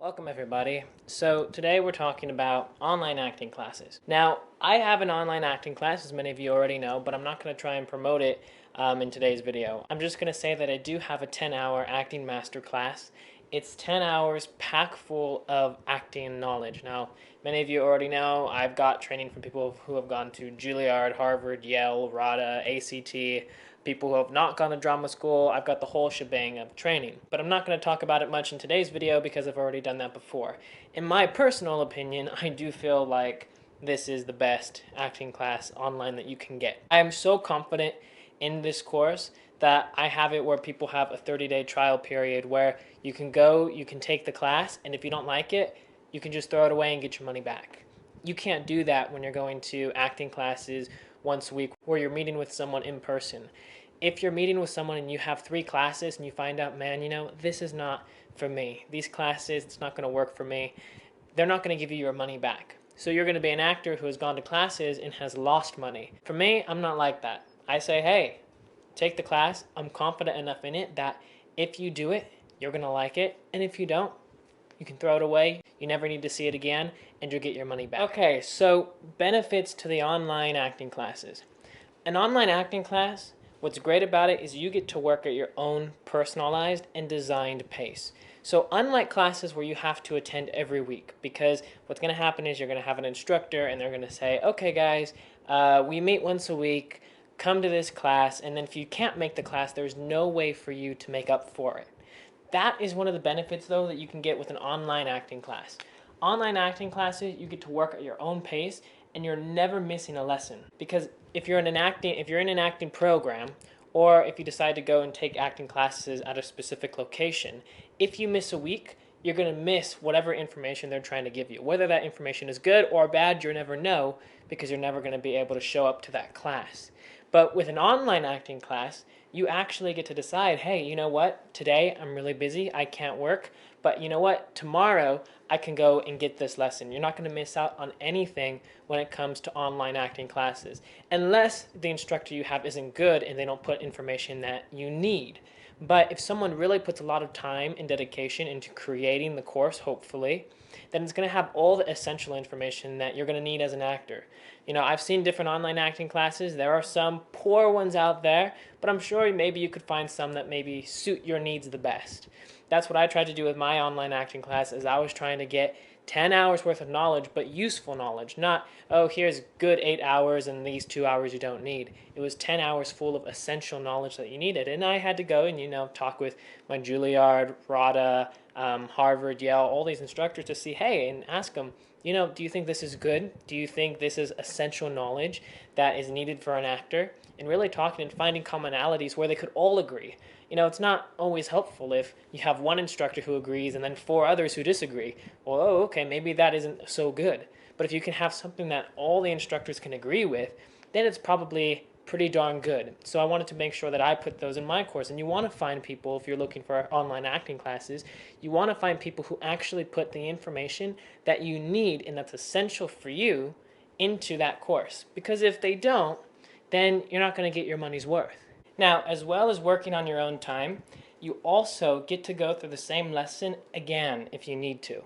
Welcome everybody. So today we're talking about online acting classes. Now, I have an online acting class, as many of you already know, but I'm not going to try and promote it in today's video. I'm just going to say that I do have a 10-hour acting master class. It's 10 hours packed full of acting knowledge. Now, many of you already know I've got training from people who have gone to Juilliard, Harvard, Yale, RADA, ACT, people who have not gone to drama school. I've got the whole shebang of training. But I'm not going to talk about it much in today's video because I've already done that before. In my personal opinion, I do feel like this is the best acting class online that you can get. I am so confident in this course that I have it where people have a 30-day trial period where you can go, you can take the class, and if you don't like it, you can just throw it away and get your money back. You can't do that when you're going to acting classes once a week where you're meeting with someone in person. If you're meeting with someone and you have 3 classes and you find out, man, this is not for me. These classes, it's not going to work for me. They're not going to give you your money back. So you're going to be an actor who has gone to classes and has lost money. For me, I'm not like that. I say, hey, take the class. I'm confident enough in it that if you do it, you're going to like it. And if you don't, you can throw it away. You never need to see it again, and you'll get your money back. Okay, so benefits to the online acting classes. An online acting class, what's great about it is you get to work at your own personalized and designed pace. So unlike classes where you have to attend every week, because what's going to happen is you're going to have an instructor and they're going to say, okay guys, we meet once a week, come to this class, and then if you can't make the class, there's no way for you to make up for it. That is one of the benefits, though, that you can get with an online acting class. Online acting classes, you get to work at your own pace, and you're never missing a lesson. Because if you're in an acting program, or if you decide to go and take acting classes at a specific location, if you miss a week, you're going to miss whatever information they're trying to give you. Whether that information is good or bad, you'll never know, because you're never going to be able to show up to that class. But with an online acting class, you actually get to decide, hey, you know what? Today I'm really busy, I can't work, but you know what? Tomorrow I can go and get this lesson. You're not going to miss out on anything when it comes to online acting classes, unless the instructor you have isn't good and they don't put information that you need. But if someone really puts a lot of time and dedication into creating the course, hopefully, then it's going to have all the essential information that you're going to need as an actor. I've seen different online acting classes. There are some poor ones out there, but I'm sure maybe you could find some that maybe suit your needs the best. That's what I tried to do with my online acting class, is I was trying to get 10 hours worth of knowledge, but useful knowledge. Not, oh, here's good 8 hours and these 2 hours you don't need. It was 10 hours full of essential knowledge that you needed. And I had to go and, talk with my Juilliard, RADA, Harvard, Yale, all these instructors to see, hey, and ask them, do you think this is good? Do you think this is essential knowledge that is needed for an actor? And really talking and finding commonalities where they could all agree. It's not always helpful if you have one instructor who agrees and then 4 others who disagree. Well, oh, okay, maybe that isn't so good. But if you can have something that all the instructors can agree with, then it's probably pretty darn good. So I wanted to make sure that I put those in my course. And you want to find people, if you're looking for online acting classes, you want to find people who actually put the information that you need and that's essential for you into that course. Because if they don't, then you're not going to get your money's worth. Now, as well as working on your own time, you also get to go through the same lesson again if you need to.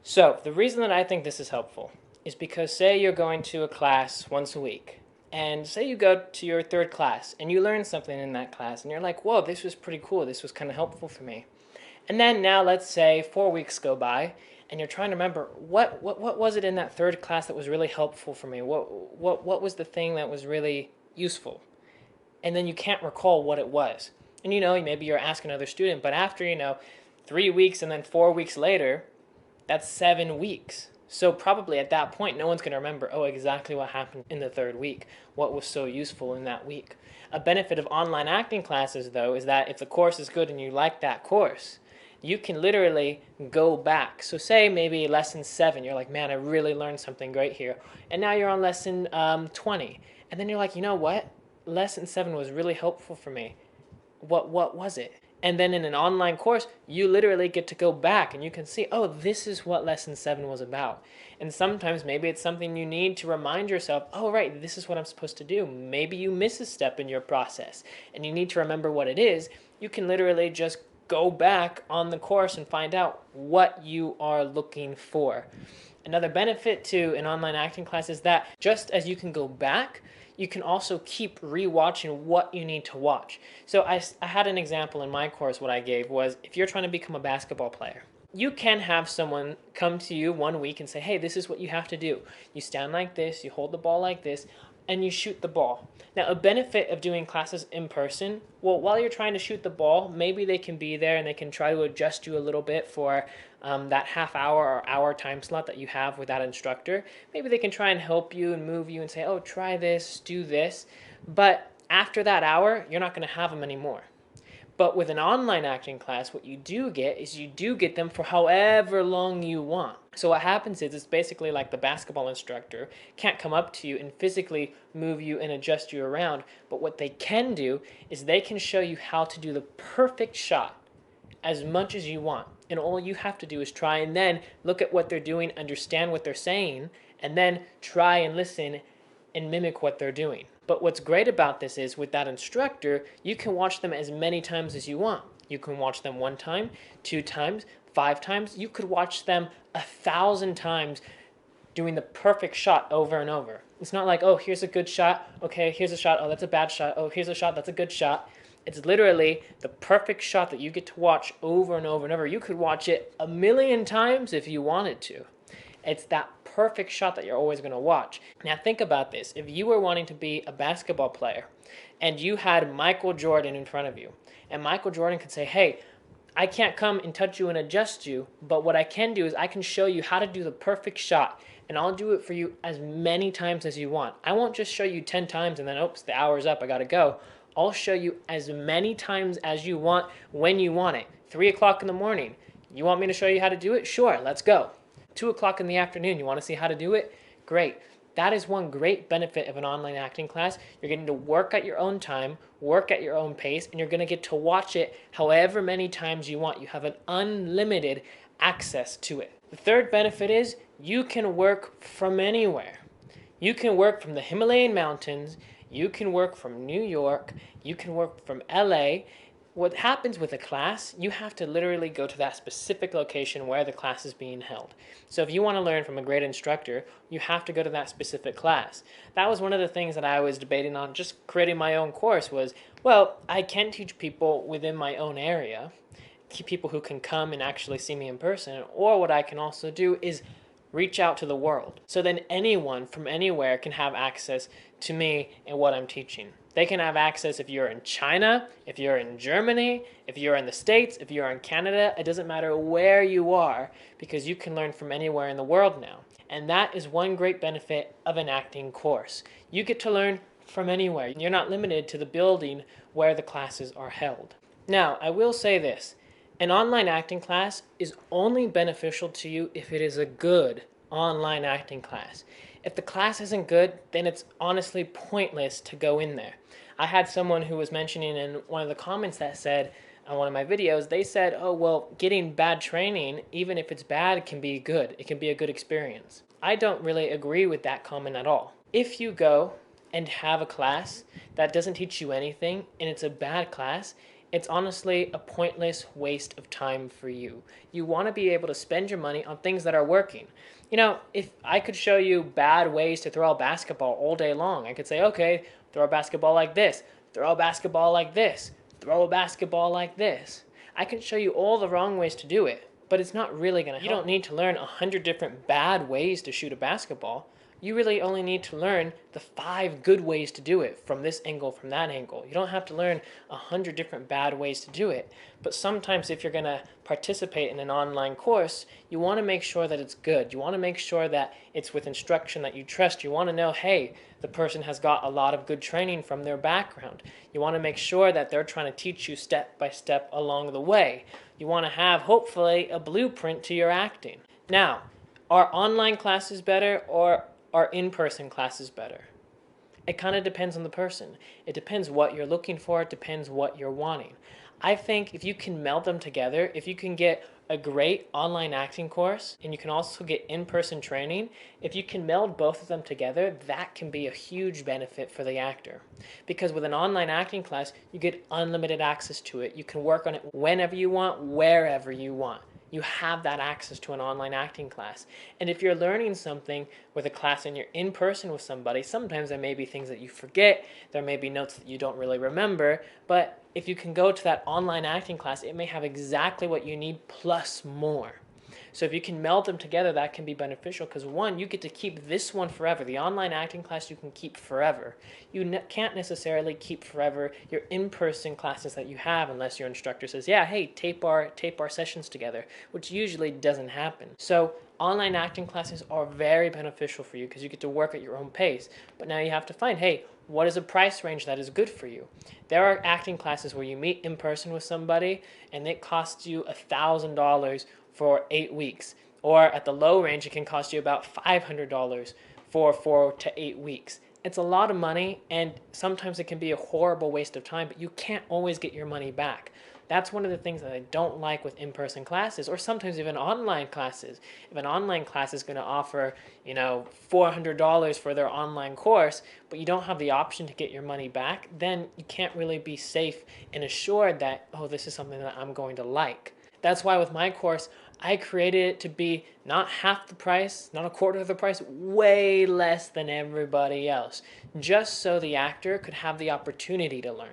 So the reason that I think this is helpful is because say you're going to a class once a week, and say you go to your 3rd class and you learn something in that class and you're like, whoa, this was pretty cool, this was kind of helpful for me. And then now let's say 4 weeks go by and you're trying to remember, what was it in that 3rd class that was really helpful for me? What was the thing that was really useful? And then you can't recall what it was. And maybe you're asking another student, but after 3 weeks and then 4 weeks later, that's 7 weeks. So probably at that point, no one's going to remember, oh, exactly what happened in the 3rd week, what was so useful in that week. A benefit of online acting classes, though, is that if the course is good and you like that course, you can literally go back. So say maybe lesson 7, you're like, man, I really learned something great here. And now you're on lesson 20. And then you're like, you know what? Lesson 7 was really helpful for me. What was it? And then in an online course, you literally get to go back and you can see, oh, this is what lesson 7 was about. And sometimes maybe it's something you need to remind yourself, oh, right, this is what I'm supposed to do. Maybe you miss a step in your process and you need to remember what it is. You can literally just go back on the course and find out what you are looking for. Another benefit to an online acting class is that just as you can go back, you can also keep rewatching what you need to watch. So I had an example in my course. What I gave was, if you're trying to become a basketball player, you can have someone come to you one week and say, hey, this is what you have to do. You stand like this, you hold the ball like this, and you shoot the ball. Now, a benefit of doing classes in person, well, while you're trying to shoot the ball, maybe they can be there and they can try to adjust you a little bit for that half hour or hour time slot that you have with that instructor. Maybe they can try and help you and move you and say, oh, try this, do this. But after that hour, you're not going to have them anymore. But with an online acting class, what you do get is you do get them for however long you want. So what happens is, it's basically like the basketball instructor can't come up to you and physically move you and adjust you around. But what they can do is they can show you how to do the perfect shot as much as you want. And all you have to do is try and then look at what they're doing, understand what they're saying, and then try and listen and mimic what they're doing. But what's great about this is, with that instructor, you can watch them as many times as you want. You can watch them 1 time, 2 times, 5 times. You could watch them 1,000 times doing the perfect shot over and over. It's not like, oh, here's a good shot. Okay, here's a shot. Oh, that's a bad shot. Oh, here's a shot. That's a good shot. It's literally the perfect shot that you get to watch over and over and over. You could watch it 1,000,000 times if you wanted to. It's that perfect shot that you're always going to watch. Now think about this. If you were wanting to be a basketball player and you had Michael Jordan in front of you, and Michael Jordan could say, hey, I can't come and touch you and adjust you, but what I can do is I can show you how to do the perfect shot, and I'll do it for you as many times as you want. I won't just show you 10 times and then, oops, the hour's up, I gotta go. I'll show you as many times as you want when you want it. 3 o'clock in the morning, you want me to show you how to do it? Sure, let's go. 2 o'clock in the afternoon, you want to see how to do it? Great. That is one great benefit of an online acting class. You're getting to work at your own time, work at your own pace, and you're going to get to watch it however many times you want. You have an unlimited access to it. The third benefit is you can work from anywhere. You can work from the Himalayan mountains, you can work from New York, you can work from LA. What happens with a class, you have to literally go to that specific location where the class is being held. So if you want to learn from a great instructor, you have to go to that specific class. That was one of the things that I was debating on just creating my own course was, well, I can teach people within my own area, people who can come and actually see me in person, or what I can also do is reach out to the world. So then anyone from anywhere can have access to me and what I'm teaching. They can have access if you're in China, if you're in Germany, if you're in the States, if you're in Canada. It doesn't matter where you are, because you can learn from anywhere in the world now. And that is one great benefit of an acting course. You get to learn from anywhere. You're not limited to the building where the classes are held. Now, I will say this. An online acting class is only beneficial to you if it is a good online acting class. If the class isn't good, then it's honestly pointless to go in there. I had someone who was mentioning in one of the comments that said, on one of my videos, they said, oh, well, getting bad training, even if it's bad, can be good. It can be a good experience. I don't really agree with that comment at all. If you go and have a class that doesn't teach you anything, and it's a bad class, it's honestly a pointless waste of time for you. You want to be able to spend your money on things that are working. You know, if I could show you bad ways to throw a basketball all day long, I could say, okay, throw a basketball like this, throw a basketball like this, throw a basketball like this. I can show you all the wrong ways to do it, but it's not really going to help. You don't need to learn 100 different bad ways to shoot a basketball. You really only need to learn the 5 good ways to do it, from this angle, from that angle. You don't have to learn 100 different bad ways to do it. But sometimes if you're going to participate in an online course, you want to make sure that it's good. You want to make sure that it's with instruction that you trust. You want to know, hey, the person has got a lot of good training from their background. You want to make sure that they're trying to teach you step by step along the way. You want to have, hopefully, a blueprint to your acting. Now, are online classes better, or are in-person classes better? It kind of depends on the person. It depends what you're looking for. It depends what you're wanting. I think if you can meld them together, if you can get a great online acting course and you can also get in-person training, if you can meld both of them together, that can be a huge benefit for the actor. Because with an online acting class, you get unlimited access to it. You can work on it whenever you want, wherever you want. You have that access to an online acting class. And if you're learning something with a class and you're in person with somebody, sometimes there may be things that you forget, there may be notes that you don't really remember, but if you can go to that online acting class, it may have exactly what you need plus more. So if you can meld them together, that can be beneficial because one, you get to keep this one forever. The online acting class you can keep forever. You can't necessarily keep forever your in-person classes that you have unless your instructor says, yeah, hey, tape our sessions together, which usually doesn't happen. So online acting classes are very beneficial for you because you get to work at your own pace. But now you have to find, hey, what is a price range that is good for you? There are acting classes where you meet in person with somebody and it costs you $1,000 for 8 weeks. Or at the low range, it can cost you about $500 for 4 to 8 weeks. It's a lot of money, and sometimes it can be a horrible waste of time, but you can't always get your money back. That's one of the things that I don't like with in-person classes, or sometimes even online classes. If an online class is going to offer, $400 for their online course, but you don't have the option to get your money back, then you can't really be safe and assured that, oh, this is something that I'm going to like. That's why with my course, I created it to be not half the price, not a quarter of the price, way less than everybody else, just so the actor could have the opportunity to learn.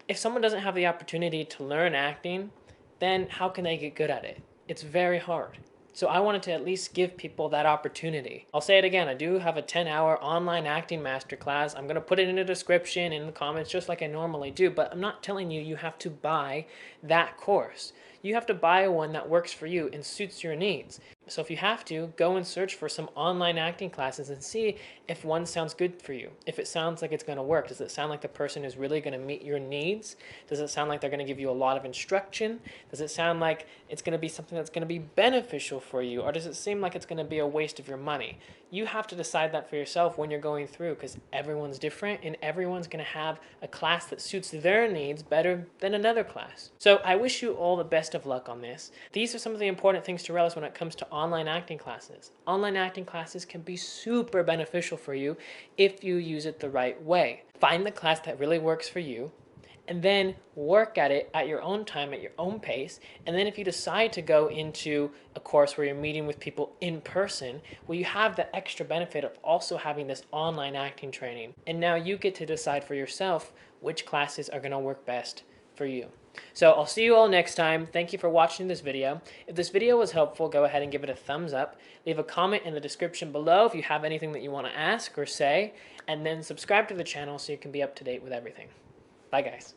If someone doesn't have the opportunity to learn acting, then how can they get good at it? It's very hard. So I wanted to at least give people that opportunity. I'll say it again, I do have a 10-hour online acting masterclass. I'm going to put it in the description, in the comments, just like I normally do, but I'm not telling you have to buy that course. You have to buy one that works for you and suits your needs. So if you have to, go and search for some online acting classes and see if one sounds good for you. If it sounds like it's going to work. Does it sound like the person is really going to meet your needs? Does it sound like they're going to give you a lot of instruction? Does it sound like it's going to be something that's going to be beneficial for you? Or does it seem like it's going to be a waste of your money? You have to decide that for yourself when you're going through, because everyone's different and everyone's going to have a class that suits their needs better than another class. So I wish you all the best of luck on this. These are some of the important things to realize when it comes to online acting classes. Online acting classes can be super beneficial for you if you use it the right way. Find the class that really works for you, and then work at it at your own time, at your own pace. And then if you decide to go into a course where you're meeting with people in person, well, you have the extra benefit of also having this online acting training. And now you get to decide for yourself which classes are going to work best for you. So I'll see you all next time. Thank you for watching this video. If this video was helpful, go ahead and give it a thumbs up. Leave a comment in the description below if you have anything that you want to ask or say. And then subscribe to the channel so you can be up to date with everything. Bye, guys.